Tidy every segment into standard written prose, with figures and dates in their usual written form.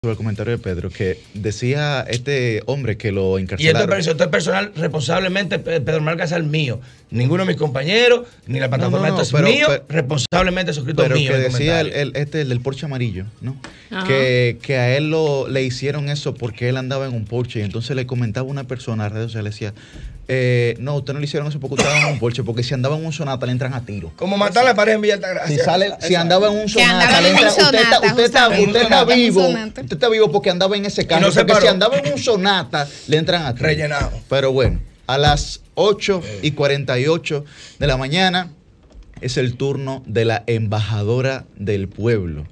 sobre el comentario de Pedro, que decía este hombre que lo Y encarcelaron. esto es personal, responsablemente, Pedro Mar Casal mío. Ninguno de mis compañeros, ni la plataforma, esto es mío, responsablemente suscrito pero mío. Pero que decía el del Porsche amarillo, ¿no? Que a él le hicieron eso porque él andaba en un Porsche, y entonces le comentaba una persona a redes sociales, decía, no, usted no le hicieron eso porque usted andaba en un Porsche, porque si andaba en un Sonata le entran a tiro. Como matar a la pared en Villa Altagracia. Si andaba en un Sonata, le entran, usted está vivo. Usted está vivo porque andaba en ese carro. Porque si andaba en un Sonata, le entran a tiro. Rellenado. Pero bueno, a las 8:48 de la mañana es el turno de la embajadora del pueblo.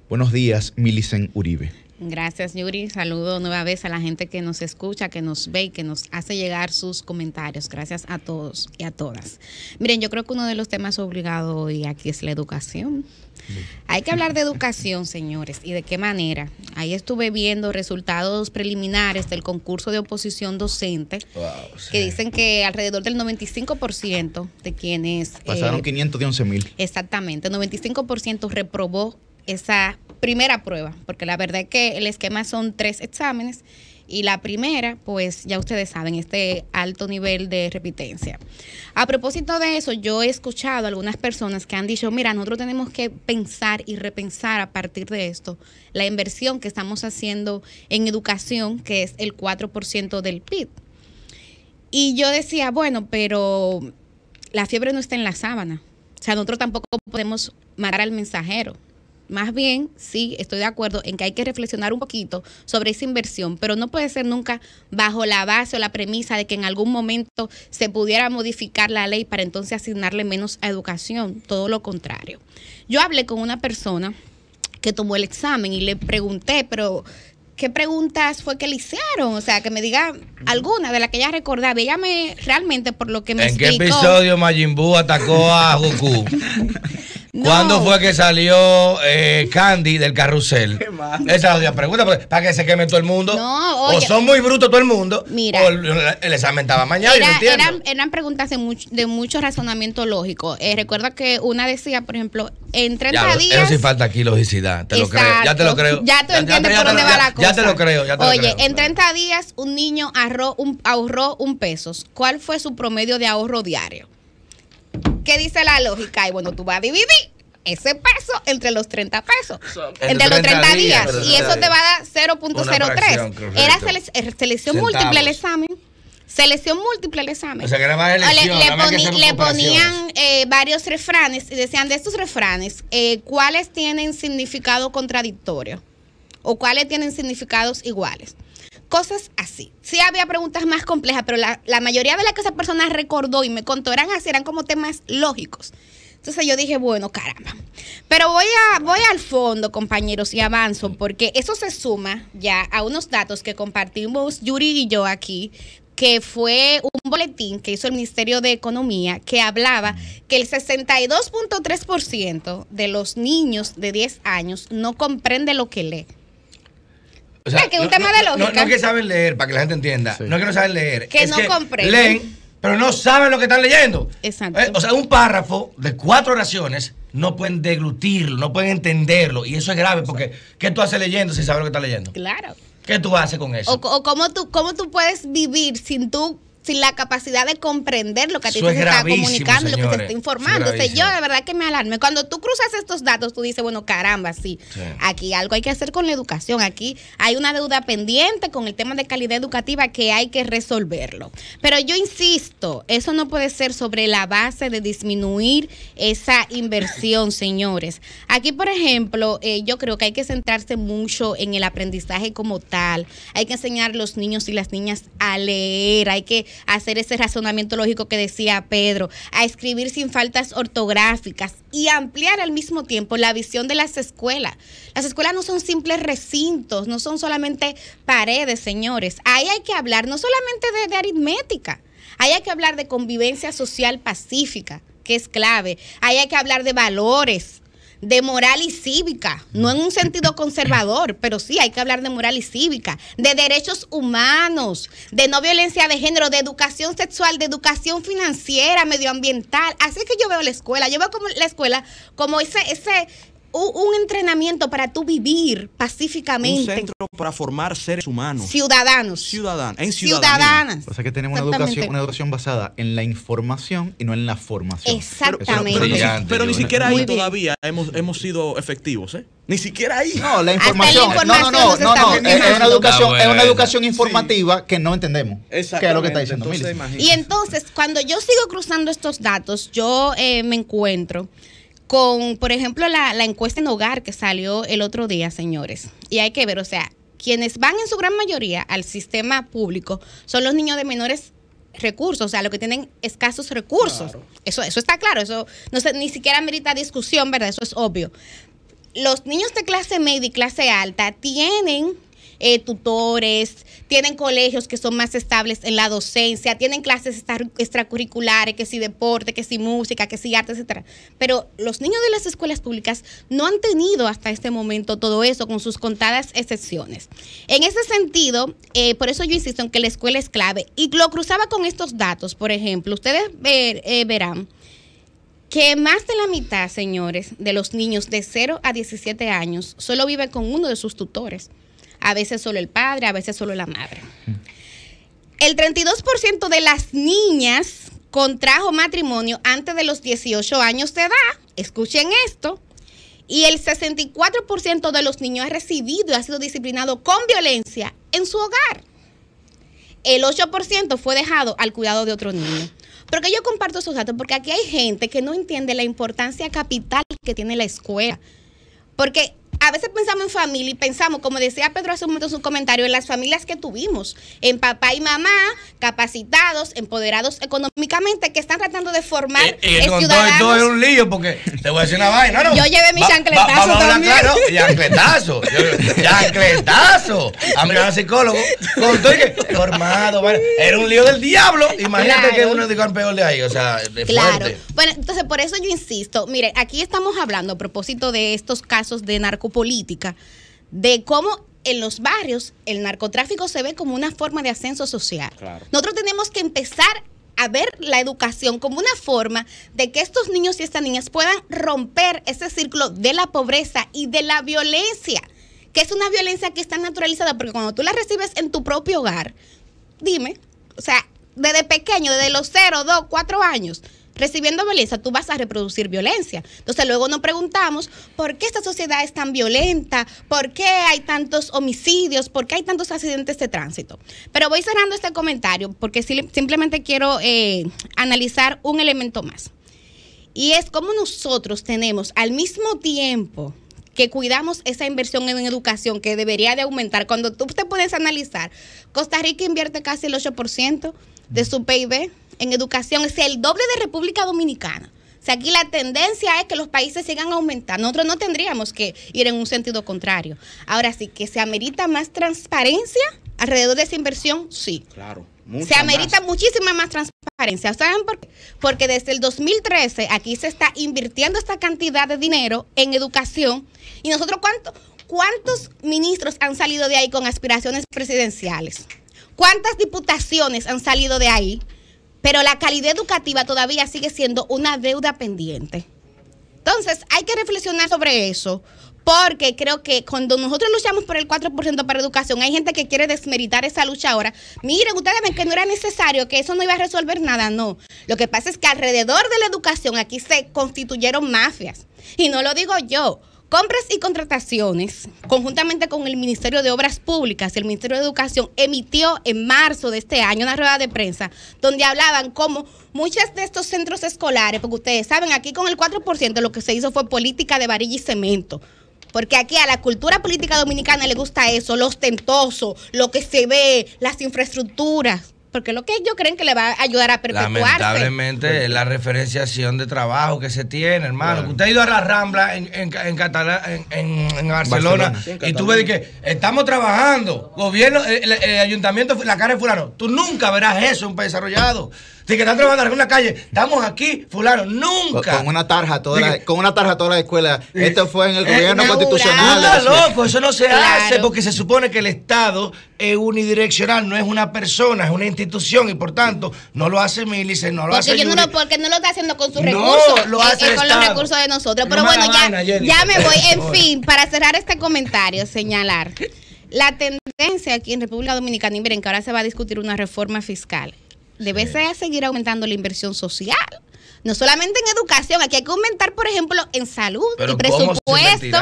Buenos días, Milicen Uribe. Gracias, Yuri. Saludo nueva vez a la gente que nos escucha, que nos ve y que nos hace llegar sus comentarios. Gracias a todos y a todas. Miren, yo creo que uno de los temas obligados hoy aquí es la educación. Hay que hablar de educación, señores, y de qué manera. Ahí estuve viendo resultados preliminares del concurso de oposición docente, que dicen que alrededor del 95% de quienes... Pasaron 500 de 11,000. Exactamente, 95% reprobó esa primera prueba, porque la verdad es que el esquema son 3 exámenes y la primera, pues ya ustedes saben, este alto nivel de repitencia. A propósito de eso, yo he escuchado a algunas personas que han dicho, mira, nosotros tenemos que pensar y repensar a partir de esto la inversión que estamos haciendo en educación, que es el 4% del PIB. Y yo decía, bueno, pero la fiebre no está en la sábana. O sea, nosotros tampoco podemos matar al mensajero. Más bien, sí, estoy de acuerdo en que hay que reflexionar un poquito sobre esa inversión, pero no puede ser nunca bajo la base o la premisa de que en algún momento se pudiera modificar la ley para entonces asignarle menos a educación, todo lo contrario. Yo hablé con una persona que tomó el examen y le pregunté, pero ¿qué preguntas fue que le hicieron? O sea, que me diga alguna de las que ella recordaba. Ella realmente, por lo que me explicó... ¿En qué episodio Majin Buu atacó a Goku? No. ¿Cuándo fue que salió Candy del carrusel? Esa es la pregunta, para que se queme todo el mundo. No, oye, o son muy brutos todo el mundo, mira, o el examen estaba mañana. Eran preguntas de mucho razonamiento lógico. Recuerda que una decía, por ejemplo, en 30 días... Eso sí falta aquí logicidad, te lo creo. Ya te lo creo. Ya tú entiendes por dónde va la cosa. Ya te lo creo. Oye, en 30 días un niño ahorró un peso. ¿Cuál fue su promedio de ahorro diario? ¿Qué dice la lógica? Y bueno, tú vas a dividir ese peso entre los 30 pesos, entre los 30 días, y eso te va a dar 0.03. Era selección múltiple el examen. Selección múltiple el examen. O sea, que era más elección. Le ponían varios refranes y decían, de estos refranes, ¿cuáles tienen significado contradictorio? ¿O cuáles tienen significados iguales? Cosas así. Sí había preguntas más complejas, pero la mayoría de las que esa persona recordó y me contó eran así, eran como temas lógicos. Entonces yo dije, bueno, caramba. Pero voy al fondo, compañeros, y avanzo, porque eso se suma ya a unos datos que compartimos Yuri y yo aquí, que fue un boletín que hizo el Ministerio de Economía, que hablaba que el 62.3% de los niños de 10 años no comprende lo que lee. O sea, que es un tema de lógica. No es que saben leer, para que la gente entienda. Sí. No es que no saben leer. Que es no que comprenden. Leen, pero no saben lo que están leyendo. Exacto. O sea, un párrafo de 4 oraciones no pueden deglutirlo, no pueden entenderlo. Y eso es grave, porque ¿qué tú haces leyendo sin saber lo que estás leyendo? Claro. ¿Qué tú haces con eso? O cómo tú puedes vivir sin la capacidad de comprender lo que a ti se está comunicando, señores, lo que te está informando. O sea, yo de verdad que me alarme. Cuando tú cruzas estos datos, tú dices, bueno, caramba, sí, aquí algo hay que hacer con la educación. Aquí hay una deuda pendiente con el tema de calidad educativa que hay que resolverlo. Pero yo insisto, eso no puede ser sobre la base de disminuir esa inversión, señores. Aquí, por ejemplo, yo creo que hay que centrarse mucho en el aprendizaje como tal. Hay que enseñar a los niños y las niñas a leer, hay que hacer ese razonamiento lógico que decía Pedro, a escribir sin faltas ortográficas y ampliar al mismo tiempo la visión de las escuelas. Las escuelas no son simples recintos, no son solamente paredes, señores. Ahí hay que hablar no solamente de aritmética, ahí hay que hablar de convivencia social pacífica, que es clave. Ahí hay que hablar de valores, de moral y cívica, no en un sentido conservador, pero sí hay que hablar de moral y cívica, de derechos humanos, de no violencia de género, de educación sexual, de educación financiera, medioambiental. Así es que yo veo la escuela, yo veo como la escuela como ese un entrenamiento para tú vivir pacíficamente. Un centro para formar seres humanos. Ciudadanos. Ciudadanas. O sea que tenemos una educación basada en la información y no en la formación. Exactamente. Pero ni siquiera ahí todavía hemos sido efectivos, ¿eh? Ni siquiera ahí. No, la información. No. Es una educación informativa que no entendemos. Que es lo que está diciendo. Y entonces, cuando yo sigo cruzando estos datos, yo me encuentro con, por ejemplo, la encuesta en hogar que salió el otro día, señores. Y hay que ver, o sea, quienes van en su gran mayoría al sistema público son los niños de menores recursos, o sea, los que tienen escasos recursos. Claro. Eso está claro, eso no sé, ni siquiera merita discusión, ¿verdad? Eso es obvio. Los niños de clase media y clase alta tienen tutores, tienen colegios que son más estables en la docencia, tienen clases extracurriculares, que si deporte, que si música, que si arte, etcétera. Pero los niños de las escuelas públicas no han tenido hasta este momento todo eso, con sus contadas excepciones. En ese sentido, por eso yo insisto en que la escuela es clave. Y lo cruzaba con estos datos, por ejemplo, ustedes verán que más de la mitad, señores, de los niños de 0 a 17 años solo viven con uno de sus tutores. A veces solo el padre, a veces solo la madre. El 32% de las niñas contrajo matrimonio antes de los 18 años de edad. Escuchen esto. Y el 64% de los niños ha recibido y ha sido disciplinado con violencia en su hogar. El 8% fue dejado al cuidado de otro niño. ¿Por qué yo comparto esos datos? Porque aquí hay gente que no entiende la importancia capital que tiene la escuela. Porque a veces pensamos en familia y pensamos, como decía Pedro hace un momento en su comentario, en las familias que tuvimos, en papá y mamá, capacitados, empoderados económicamente, que están tratando de formar ciudadanos. Todo es un lío, porque te voy a decir una vaina, ¿no? Yo llevé mi chancletazo también. Claro, chancletazo. A mi psicólogo, con todo que formado, bueno, era un lío del diablo. Imagínate que uno diga el peor de ahí, o sea, de fuerte. Bueno, entonces por eso yo insisto, mire, aquí estamos hablando a propósito de estos casos de narcopolítica, de cómo en los barrios el narcotráfico se ve como una forma de ascenso social. Claro. Nosotros tenemos que empezar a ver la educación como una forma de que estos niños y estas niñas puedan romper ese círculo de la pobreza y de la violencia, que es una violencia que está naturalizada, porque cuando tú la recibes en tu propio hogar, dime, o sea, desde pequeño, desde los 0, 2, 4 años, recibiendo violencia, tú vas a reproducir violencia. Entonces luego nos preguntamos, ¿por qué esta sociedad es tan violenta? ¿Por qué hay tantos homicidios? ¿Por qué hay tantos accidentes de tránsito? Pero voy cerrando este comentario porque simplemente quiero analizar un elemento más. Y es cómo nosotros tenemos al mismo tiempo que cuidamos esa inversión en educación que debería de aumentar. Cuando tú te pones a analizar, Costa Rica invierte casi el 8% de su PIB en educación, es el doble de República Dominicana. O sea, aquí la tendencia es que los países sigan aumentando. Nosotros no tendríamos que ir en un sentido contrario. Ahora sí, que se amerita más transparencia alrededor de esa inversión, sí. Claro. Se amerita muchísima más transparencia. ¿Saben por qué? Porque desde el 2013 aquí se está invirtiendo esta cantidad de dinero en educación. Y nosotros, ¿cuántos ministros han salido de ahí con aspiraciones presidenciales? ¿Cuántas diputaciones han salido de ahí? Pero la calidad educativa todavía sigue siendo una deuda pendiente. Entonces, hay que reflexionar sobre eso, porque creo que cuando nosotros luchamos por el 4% para educación, hay gente que quiere desmeritar esa lucha ahora. Miren, ustedes ven que no era necesario, que eso no iba a resolver nada, no. Lo que pasa es que alrededor de la educación aquí se constituyeron mafias. Y no lo digo yo. Compras y contrataciones, conjuntamente con el Ministerio de Obras Públicas y el Ministerio de Educación, emitió en marzo de este año una rueda de prensa donde hablaban cómo muchos de estos centros escolares, porque ustedes saben, aquí con el 4% lo que se hizo fue política de varilla y cemento. Porque aquí a la cultura política dominicana le gusta eso, lo ostentoso, lo que se ve, las infraestructuras. Porque lo que ellos creen que le va a ayudar a perpetuarse. Lamentablemente es la referenciación de trabajo que se tiene, hermano. Claro. Usted ha ido a la Rambla en Barcelona y tú ves que estamos trabajando, gobierno, el ayuntamiento, la cara de fulano. Tú nunca verás eso en un país desarrollado. Si que están trabajando en una calle, estamos aquí, fulano, nunca. Con una tarja toda la escuela. Esto fue en el gobierno constitucional. Está loco, eso no se hace porque se supone que el Estado es unidireccional, no es una persona, es una institución y por tanto no lo hace Milice, no lo hace porque no lo está haciendo con sus recursos, lo hace con los recursos de nosotros. Pero bueno, ya me voy. En fin, para cerrar este comentario, señalar la tendencia aquí en República Dominicana, y miren que ahora se va a discutir una reforma fiscal. Debe ser seguir aumentando la inversión social. No solamente en educación, aquí hay que aumentar, por ejemplo, en salud y presupuesto.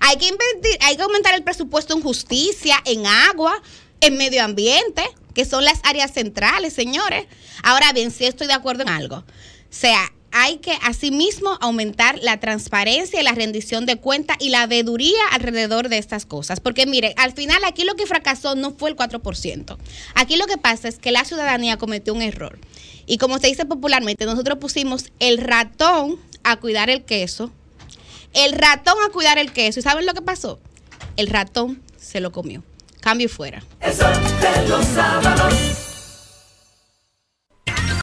Hay que aumentar el presupuesto en justicia, en agua, en medio ambiente, que son las áreas centrales, señores. Ahora bien, sí estoy de acuerdo en algo. O sea, hay que asimismo aumentar la transparencia y la rendición de cuentas y la veeduría alrededor de estas cosas. Porque mire, al final aquí lo que fracasó no fue el 4%. Aquí lo que pasa es que la ciudadanía cometió un error. Y como se dice popularmente, nosotros pusimos el ratón a cuidar el queso. El ratón a cuidar el queso. ¿Y saben lo que pasó? El ratón se lo comió. Cambio y fuera. Eso de los sábados.